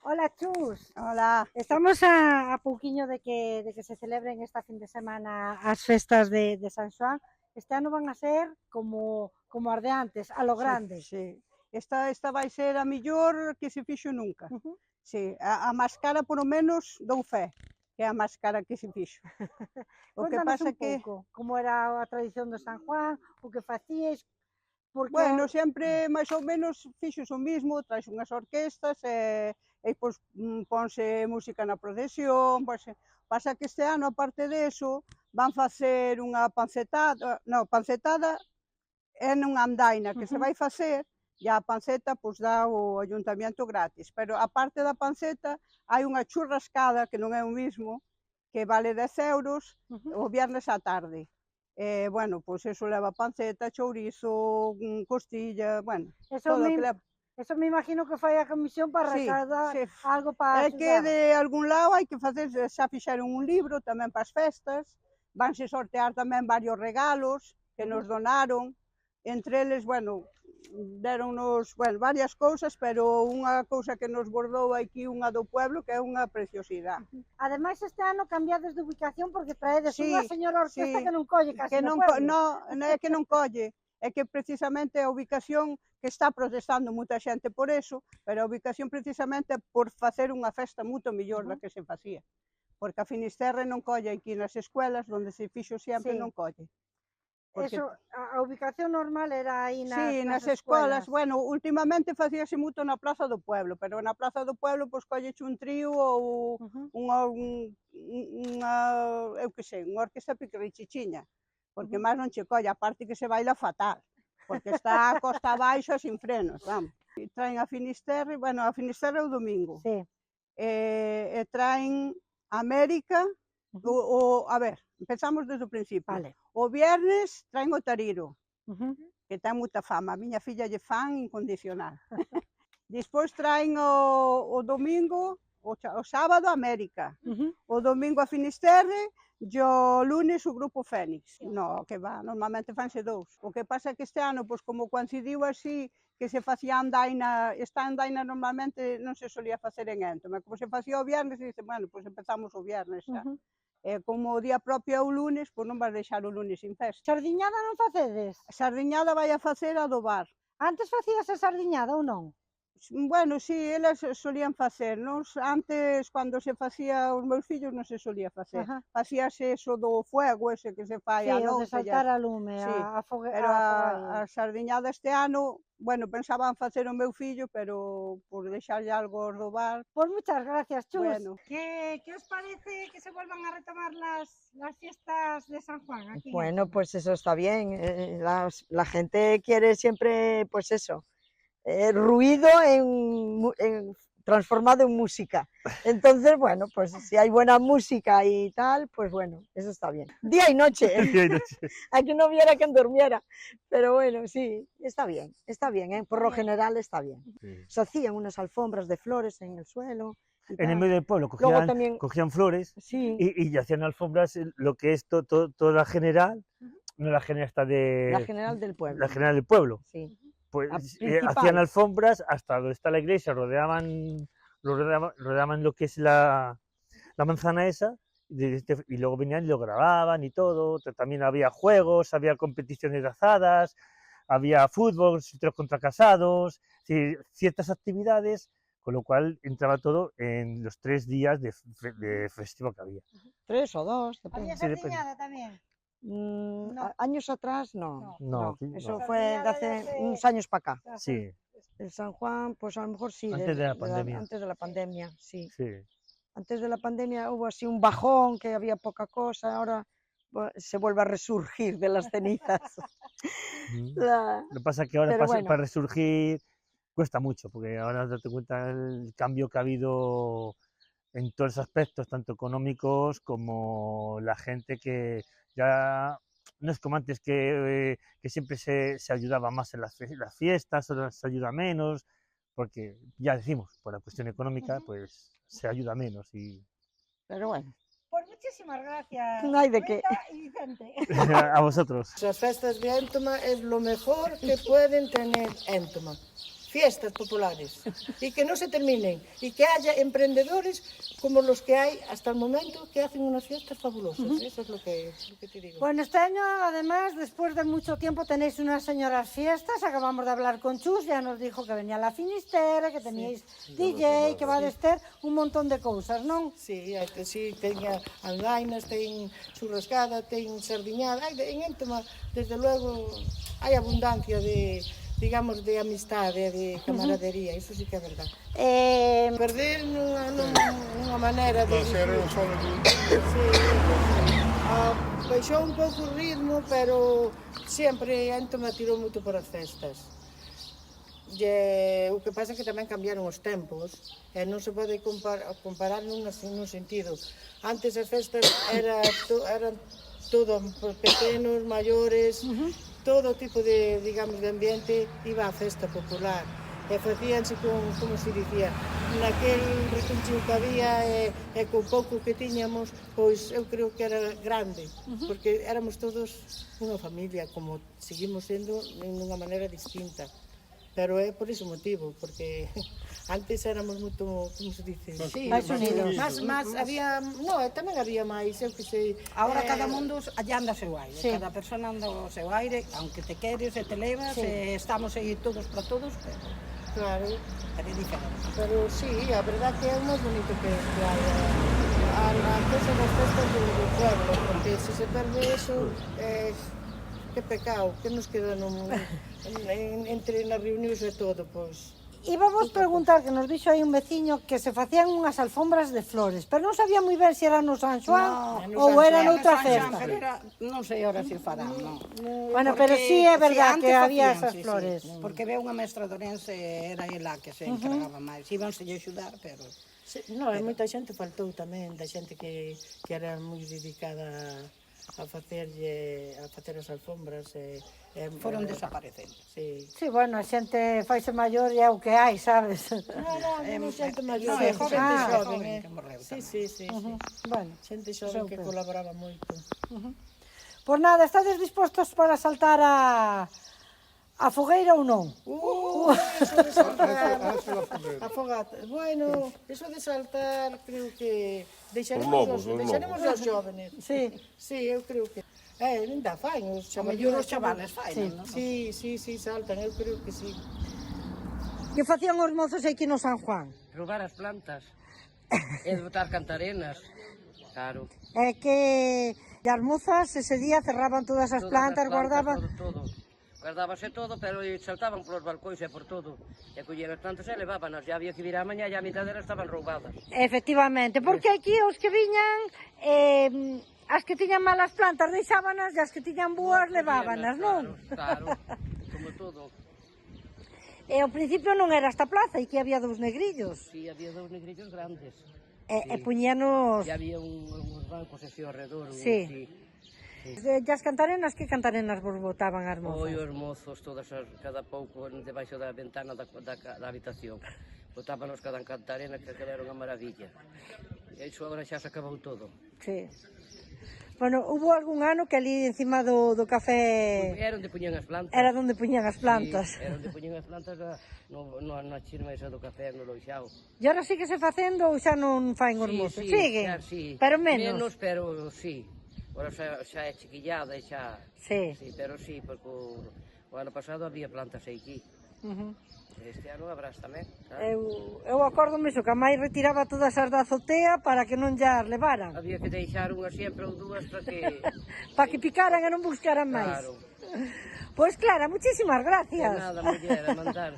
Hola, Chus. Hola. Estamos a pouquiño de que se celebren esta fin de semana as festas de San Xoán. Este ano van a ser como as de antes, a lo grande. Sí. Esta vai ser a mellor que se fixo nunca. Sí, a máis cara, por lo menos, dou fe, que é a máis cara que se fixo. O que Cuéntanos pasa un que, pouco como era a tradición do San Juan, o que facíais, porque bueno, sempre máis ou menos fixos o mismo, traes unhas orquestas e pois ponse música na procesión, pois, pasa que este ano, aparte deso, van facer unha pancetada é nunha andaina que se vai facer, e a panceta pois dá o ayuntamiento gratis, pero a parte da panceta hai unha churrascada que non é o mismo, que vale 10 euros o viernes á tarde. Bueno, pois eso leva panceta, chourizo, costilla, bueno, eso todo o me, que leva. eso me imagino que fai a comisión para Sí, recaudar sí. algo para É que axudar. de algún lado hai que facer, xa fixeron un libro tamén para as festas, vanse sortear tamén varios regalos que nos donaron, entre eles, bueno, deronnos, bueno, varias cousas, pero unha cousa que nos bordou aquí, unha do pueblo, que é unha preciosidade. Ademais, este ano cambiades de ubicación porque traedes Sí, unha señora orquesta sí, que non colle casi que no non, pueblo. non é que non colle, é que precisamente a ubicación que está protestando moita xente por eso, pero a ubicación precisamente por facer unha festa moito mellor da que se facía. Porque a Finisterre non colle aquí nas escuelas, onde se fixo sempre Sí. non colle. Porque Eso, a ubicación normal era aí nas escolas, bueno, últimamente facíase moito na Praza do Pueblo, pero na Praza do Pueblo pois colleche un trío ou unha, eu que sei, unha orquesta picrichichiña, porque máis non che colle, a parte que se baila fatal, porque está a costa abaixo sin frenos, vamos. E traen a Finisterre, bueno, a Finisterre é o domingo. Sí. E traen América, a ver, empezamos desde o principio. Vale. O viernes traen o Tariro, que ten moita fama, a miña filla lle fan incondicional. Despois traen o domingo, o sábado América, o domingo a Finisterre, e o lunes o grupo Fénix. No, que va, normalmente fanse dous. O que pasa é que este ano, pois como coincidiu así, que se facía andaina, esta andaina normalmente non se solía facer en Éntoma, como se facía o viernes, e dice, bueno, pois empezamos o viernes xa. Como o día propio é o lunes, pois non vas deixar o lunes sin festa. Sardiñada non facedes? A sardiñada vai a facer a do bar. Antes facías a sardiñada ou non? Bueno, sí, elas solían facer, nos antes, cando se facía os meus fillos, non se solía facer. Facíase eso do fuego, ese que se fai á Sí, o de noite. saltar a lume, Sí, a pero fogareira. a sardiñada este ano, bueno, pensaban facer o meu fillo, pero por deixarlle algo aos do bar. Pues muchas gracias, Chus. Bueno. ¿Qué os parece que se vuelvan a retomar las fiestas de San Juan aquí? Bueno, pues eso está bien. La gente quiere siempre, pues eso, ruido transformado en música. Entonces, bueno, pues si hay buena música y tal, pues bueno, eso está bien. Día y noche. Aquí no hubiera quien durmiera. Pero bueno, sí, está bien, ¿eh? Por lo general está bien. Se hacían unas alfombras de flores en el suelo. En el medio del pueblo cogían flores, sí, y hacían alfombras, lo que es toda la general, no la general esta de... La general del pueblo. La general del pueblo. Sí. Pues hacían alfombras hasta donde está la iglesia, rodeaban lo que es la manzana esa, y luego venían y lo grababan y todo. También había juegos, había competiciones de azadas, había fútbol, solteros contra casados, ciertas actividades, con lo cual entraba todo en los 3 días de festivo que había. 3 o 2, depende. ¿Había sardiñada también? No. Años atrás no. Eso no. fue de hace unos años para acá. Sí. El San Juan, pues a lo mejor sí. Antes de la pandemia. Antes de la pandemia, sí. Sí. Antes de la pandemia hubo así un bajón, que había poca cosa, ahora se vuelve a resurgir de las cenizas. Lo que pasa es que ahora bueno, para resurgir cuesta mucho, porque ahora date cuenta el cambio que ha habido en todos los aspectos, tanto económicos como la gente que ya no es como antes que siempre se ayudaba más en las fiestas, ahora se ayuda menos, porque ya decimos, por la cuestión económica, pues se ayuda menos. Pero bueno. Pues muchísimas gracias. No hay de qué. Y Vicente. A vosotros. Las festas de Éntoma es lo mejor que pueden tener Éntoma. fiestas populares y que no se terminen y que haya emprendedores como los que hay hasta el momento que hacen unas fiestas fabulosas. Eso es lo que te digo. Bueno, este año, además, después de mucho tiempo, tenéis unas señoras fiestas. Acabamos de hablar con Chus, ya nos dijo que venía la Finisterra, que teníais DJ, que va a ter un montón de cousas, non? Sí, teña aldainas, ten churrascada, ten sardiñada. En Éntoma, desde luego, hai abundancia de, digamos, de amistade, de camaradería, iso sí que é verdad. Perder nunha maneira de... Baixou un pouco o ritmo, pero sempre Éntoma tirou moito por as festas. O que pasa é que tamén cambiaron os tempos e non se pode comparar nun sentido. Antes as festas eran todo pequenos, maiores, todo tipo de, digamos, de ambiente iba á festa popular e facíanse como se dicía, naquel recuncho que había e con pouco que tiñamos, pois eu creo que era grande, porque éramos todos unha familia, como seguimos sendo nunha maneira distinta. Pero é por ese motivo, porque antes éramos moito, como se dice? Sí, máis unidos. Más había, tamén había máis, eu que sei. Agora cada mundo allá anda o seu aire, cada persona anda o seu aire, aunque te queres e te levas, estamos aí todos para todos, pero claro, é diferente. Pero sí, a verdad que é o máis bonito que hai a cosa das festas do pueblo, porque se se perde eso, que pecado, que nos queda entre nas reunións e todo, pois... Íbamos preguntar, que nos dixo aí un veciño que se facían unhas alfombras de flores, pero non sabía moi ben se era no San Xoán ou era noutra festa. Non sei ahora se farán, non. Bueno, pero sí é verdad que había esas flores. Porque veo unha mestra dorense, era ela que se encargaba máis. Íbanse a axudar, pero... Non, moita xente faltou tamén, da xente que era moi dedicada a facer as alfombras foron desaparecendo. Sí, bueno, a xente faise maior e é o que hai, sabes? Non, xente maior, xente xoven, que morreu. Sí. Bueno, xente xoven que colaboraba moito. Pois nada, estades dispostos para saltar a fogueira ou non? Eso de saltar, a fogata. Bueno, eso de saltar, creo que deixaremos os xóvenes. Sí, eu creo que... Non dá fain, os chavales fain, non? Sí, saltan, eu creo que sí. Que facían os mozos aquí no San Juan? Roubar as plantas e botar cantarenas, claro. É que as mozas ese día cerraban todas as plantas, guardaban... Todo. Guardábase todo, pero saltaban polos balcóns e por todo. E collían as plantas e levábanas. Ya había que vir a mañá e a mitad delas estaban roubadas. Efectivamente, porque aquí os que viñan, as que tiñan malas plantas deixábanas e as que tiñan boas levábanas, non? Claro, como todo. E ao principio non era esta plaza, e que había dous negrillos. Sí, había dous negrillos grandes. E puñanos... E había uns bancos así ao redor. Sí. E as cantarenas, que cantarenas vos botaban as mozas? Oi, os mozos, cada pouco, debaixo da ventana da habitación. Botábanos cada cantarena, que era unha maravilla. E iso agora xa se acabou todo. Sí. Bueno, hubo algún ano que ali encima do café... Era onde puñan as plantas. Era onde puñan as plantas. Sí, era onde puñan as plantas na chirma esa do café, no loixao. E ahora sí que se facendo ou xa non faen os mozos? Siguen, pero menos. Menos, pero sí. Agora xa é chiquillada e xa... Sí. Pero sí, porque o ano pasado había plantas aquí. Este ano habrás tamén, claro. Eu acórdome iso, que a mãe retiraba todas as da azotea para que non llas levaran. Había que deixar unha sempre ou dúas para que... para que picaran e non buscaran máis. Claro. Pois Clara, muchísimas gracias. De nada, muller, a mandar.